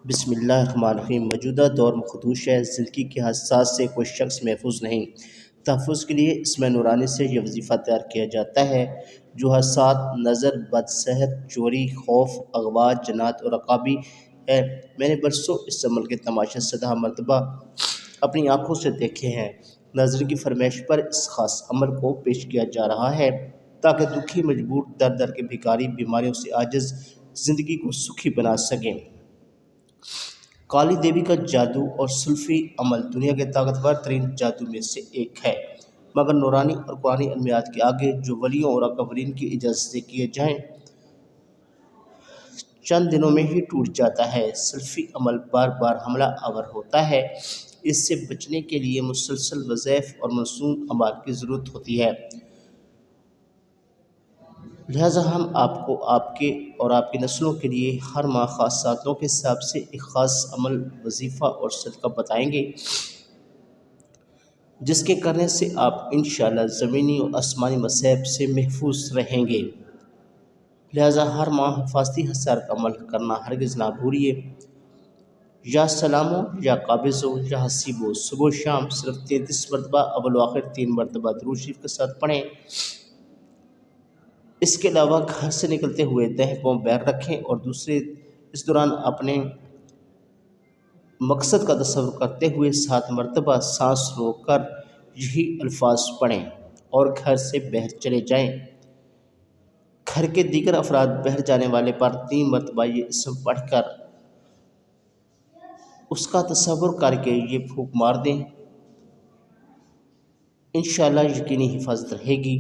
बिस्मिल्लाहिर्रहमानिर्रहीम। मौजूदा दौर में खदूश है, ज़िंदगी के हादसात से कोई शख्स महफूज नहीं। तहफ़्फ़ुज़ के लिए इसमें नूरानी से यह वजीफ़ा तैयार किया जाता है। जो हादसात नज़र, बदसेहत, चोरी, खौफ, अगवा, जनात और अकाबी है, मैंने बरसों इस अमल के तमाशे सदा मरतबा अपनी आँखों से देखे हैं। नाज़रीन की फरमाइश पर इस ख़ास अमल को पेश किया जा रहा है ताकि दुखी, मजबूर, दर दर के भिखारी, बीमारियों से आजिज़ ज़िंदगी को सुखी बना सकें। काली देवी का जादू और सुल्फ़ी अमल दुनिया के ताकतवर तरीन जादू में से एक है, मगर नूरानी और कुरानी इल्मियात के आगे जो वलियों और अकबरीन की इजाज़त से किए जाएँ, चंद दिनों में ही टूट जाता है। सुल्फ़ी अमल बार बार हमला आवर होता है। इससे बचने के लिए मुसलसल वज़ाइफ और मौसूम अमाल की ज़रूरत होती है। लिहाजा हम आपको आपके और आपकी नस्लों के लिए हर माह ख़ास सातों के हिसाब से एक ख़ास अमल, वजीफ़ा और सदका बताएंगे, जिसके करने से आप इंशाअल्लाह ज़मीनी और आसमानी मसाइब से महफूज रहेंगे। लिहाजा हर माह हिफाजती हसार का अमल करना हरगिज़ ना भूलिए। या सलामो, या काबिज़ो, या हसीबो, सुबह शाम सिर्फ 33 मरतबा अव्वल व आखिर 3 मरतबा दुरूद शरीफ के साथ पढ़ें। इसके अलावा घर से निकलते हुए दाएं पाँव पैर रखें और इस दौरान अपने मकसद का तसव्वुर करते हुए 7 मरतबा सांस रोककर यही अल्फाज पढ़ें और घर से बाहर चले जाएं। घर के दीगर अफराद बाहर जाने वाले पर 3 मरतबा ये इसम पढ़कर उसका तसव्वुर करके ये फूंक मार दें। इंशाअल्लाह यकीनी हिफाजत रहेगी।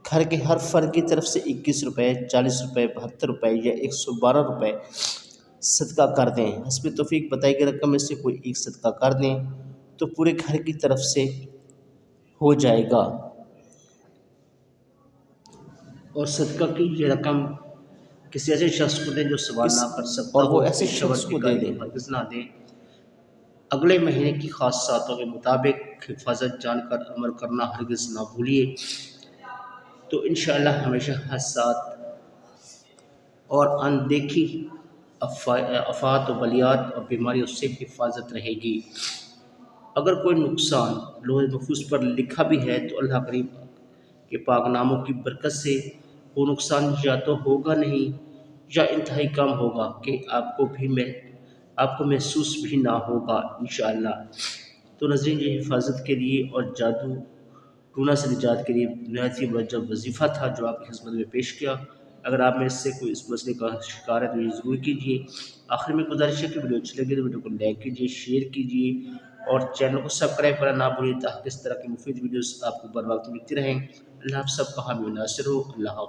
घर के हर फ़र्द की तरफ से 21 रुपये, 40 रुपये, 72 रुपये या 112 रुपये सदका कर दें। हस्ब तौफीक बताई गई रकम में से कोई एक सदका कर दें तो पूरे घर की तरफ से हो जाएगा। और सदका की ये रकम किसी ऐसे शख्स को दें जो सवाल ना कर सकता, और वो ऐसे शख्स को दे दें, हरगिज़ ना दें। अगले महीने की ख़ास सातों के मुताबिक हिफाजत जानकर अमल करना हरगिज़ ना भूलिए। तो इंशाअल्लाह हमेशा हादसात और अनदेखी आफ़ात और बलियात और बीमारियों से हिफाजत रहेगी। अगर कोई नुकसान लौह महफूज पर लिखा भी है तो अल्लाह करीम के पाक नामों की बरकत से वो नुकसान या तो होगा नहीं या इंतहाई कम होगा कि आपको महसूस भी ना होगा इंशाअल्लाह। तो नाज़रीन, ये हिफाजत के लिए और जादू टूना से निजात के लिए निहायत ही मुरज्जब वजीफ़ा था जो आपकी खिदमत में पेश किया। अगर आप में से कोई इस मसले का शिकार है तो ये ज़रूर कीजिए। आखिर में गुजारिश है कि वीडियो अच्छी लगे तो वीडियो को लाइक कीजिए, शेयर कीजिए और चैनल को सब्सक्राइब करना ना भूलिए ताकि इस तरह की मुफीद वीडियोस आपको बर वक्त मिलती रहें। अल्लाह आप सबका हामी नासिर हो। अल्लाह।